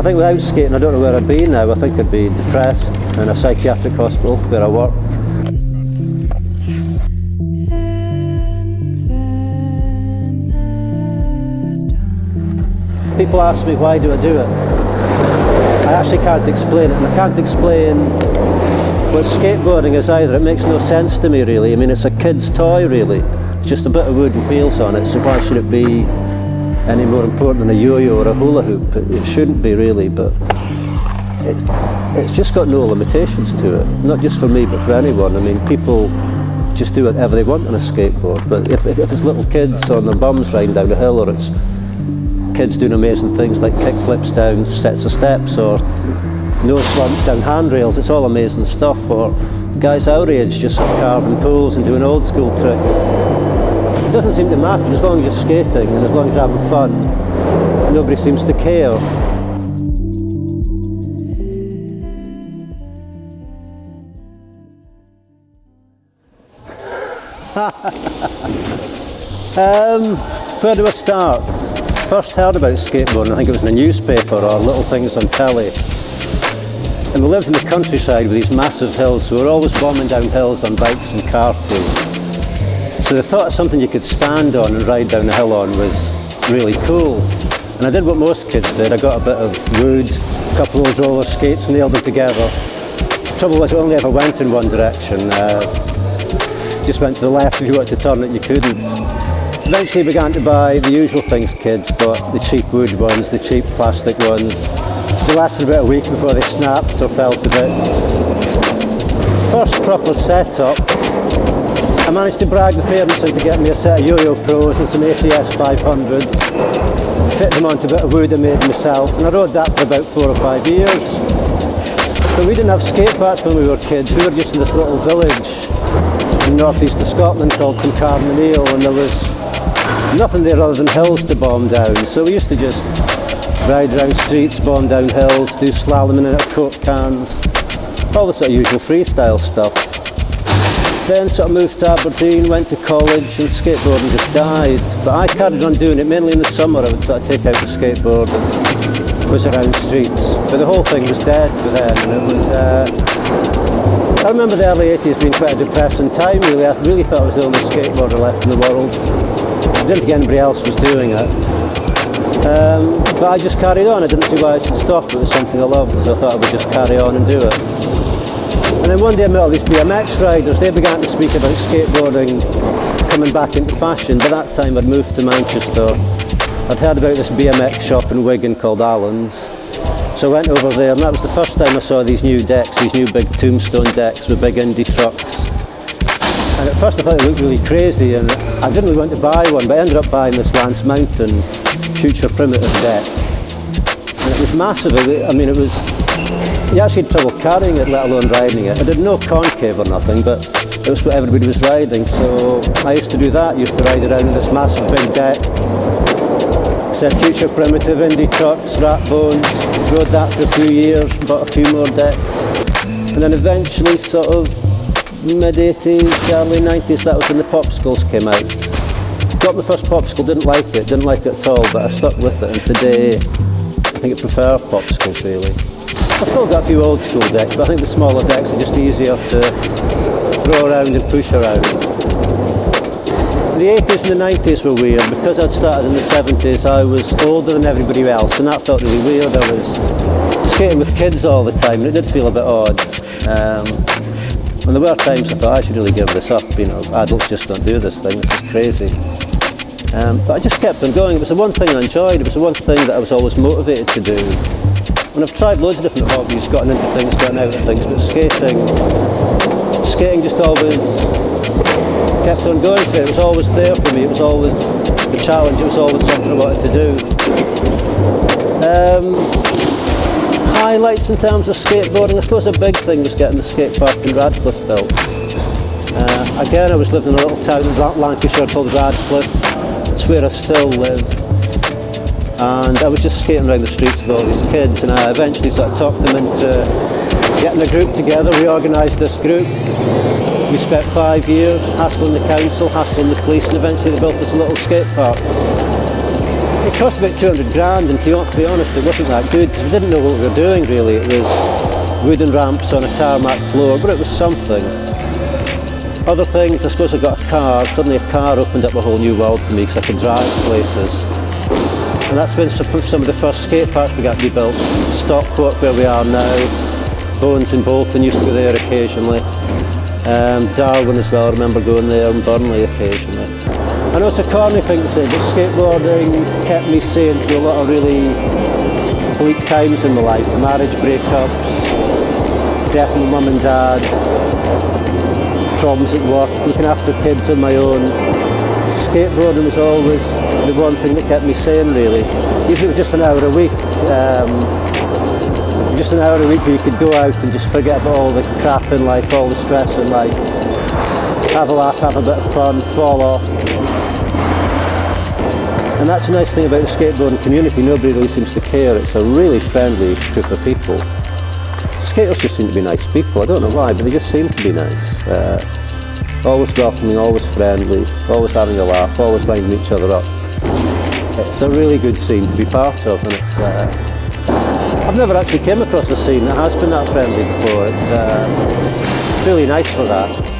think without skating, I don't know where I'd be now. I think I'd be depressed in a psychiatric hospital where I work. People ask me, why do I do it? I actually can't explain it, and I can't explain what skateboarding is either. It makes no sense to me, really. I mean, it's a kid's toy, really. It's just a bit of wood and wheels on it, so why should it be any more important than a yo-yo or a hula hoop? It shouldn't be, really, but it's just got no limitations to it. Not just for me, but for anyone. I mean, people just do whatever they want on a skateboard, but if it's little kids on their bums riding down a hill, or it's kids doing amazing things like kick flips down sets of steps, or nose slumps down handrails, it's all amazing stuff. Or guys our age just carving poles and doing old school tricks. It doesn't seem to matter as long as you're skating and as long as you're having fun. Nobody seems to care. Where do I start? First heard about skateboarding, I think it was in a newspaper or little things on telly. And we lived in the countryside with these massive hills, so we were always bombing down hills on bikes and carties. So the thought of something you could stand on and ride down the hill on was really cool. And I did what most kids did. I got a bit of wood, a couple of old roller skates, nailed them together. The trouble was, it only ever went in one direction. Just went to the left. If you wanted to turn it, you couldn't. Eventually began to buy the usual things kids bought, the cheap wood ones, the cheap plastic ones. They lasted about a week before they snapped or fell to bits. First proper setup, I managed to brag the parents into getting me a set of Yo-Yo Pros and some ACS 500s. Fit them onto a bit of wood I made myself, and I rode that for about 4 or 5 years. But we didn't have skate parks when we were kids. We were just in this little village in the northeast of Scotland called Carnarvon, and there was nothing there other than hills to bomb down. So we used to just ride around streets, bomb down hills, do slalom in and out of Coke cans, all the sort of usual freestyle stuff. Then sort of moved to Aberdeen, went to college, and skateboarding just died. But I carried on doing it, mainly in the summer. I would sort of take out the skateboard and was around streets. But the whole thing was dead by then, and it was... I remember the early 80s being quite a depressing time, really. I really thought I was the only skateboarder left in the world. I didn't think anybody else was doing it. But I just carried on. I didn't see why I should stop. It was something I loved, so I thought I would just carry on and do it. And then one day I met all these BMX riders. They began to speak about skateboarding coming back into fashion. By that time I'd moved to Manchester. I'd heard about this BMX shop in Wigan called Allen's. So I went over there, and that was the first time I saw these new decks, these new big tombstone decks with big Indy trucks. And at first I thought they looked really crazy, and I didn't really want to buy one, but I ended up buying this Lance Mountain Future Primitive deck. And it was massive. I mean, it was... You actually had trouble carrying it, let alone riding it. I did no concave or nothing, but it was what everybody was riding. So I used to do that. I used to ride around in this massive big deck. Said Future Primitive, Indy trucks, rat bones. Rode that for a few years, bought a few more decks. And then eventually, sort of mid-80s, early 90s, that was when the Popsicles came out. Got my first Popsicle, didn't like it at all, but I stuck with it, and today I think I prefer Popsicles, really. I've still got a few old school decks, but I think the smaller decks are just easier to throw around and push around. The 80s and the 90s were weird. Because I'd started in the 70s, I was older than everybody else, and that felt really weird. I was skating with kids all the time, and it did feel a bit odd. And there were times I thought I should really give this up, you know, adults just don't do this thing, this is crazy. But I just kept on going. It was the one thing I enjoyed, it was the one thing that I was always motivated to do. And I've tried loads of different hobbies, gotten into things, gotten out of things, but skating just always kept on going for it. It was always there for me, it was always a challenge, it was always something I wanted to do. Highlights in terms of skateboarding, I suppose a big thing was getting the skate park in Radcliffe built. Again, I was living in a little town in Lancashire called Radcliffe. It's where I still live. And I was just skating around the streets with all these kids, and I eventually sort of talked them into getting a group together. We organised this group. We spent 5 years hassling the council, hassling the police, and eventually they built this little skate park. It cost about 200 grand, and to be honest, it wasn't that good. We didn't know what we were doing really. It was wooden ramps on a tarmac floor, but it was something. Other things, I suppose I got a car. Suddenly a car opened up a whole new world to me because I could drive places. And that's when some of the first skate parks began to be built. Stockport, where we are now. Bones and Bolton used to go there occasionally. Darwin as well, I remember going there, and Burnley occasionally. I know it's a corny thing to say, but skateboarding kept me sane through a lot of really bleak times in my life. Marriage breakups, death of my mum and dad, problems at work, looking after kids on my own. Skateboarding was always the one thing that kept me sane really. Even if it was just an hour a week. Just an hour a week where you could go out and just forget about all the crap in life, all the stress in life. Have a laugh, have a bit of fun, fall off. And that's the nice thing about the skateboarding community, nobody really seems to care. It's a really friendly group of people. Skaters just seem to be nice people, I don't know why, but they just seem to be nice. Always welcoming, always friendly, always having a laugh, always winding each other up. It's a really good scene to be part of, and it's I've never actually came across a scene that has been that friendly before. It's really nice for that.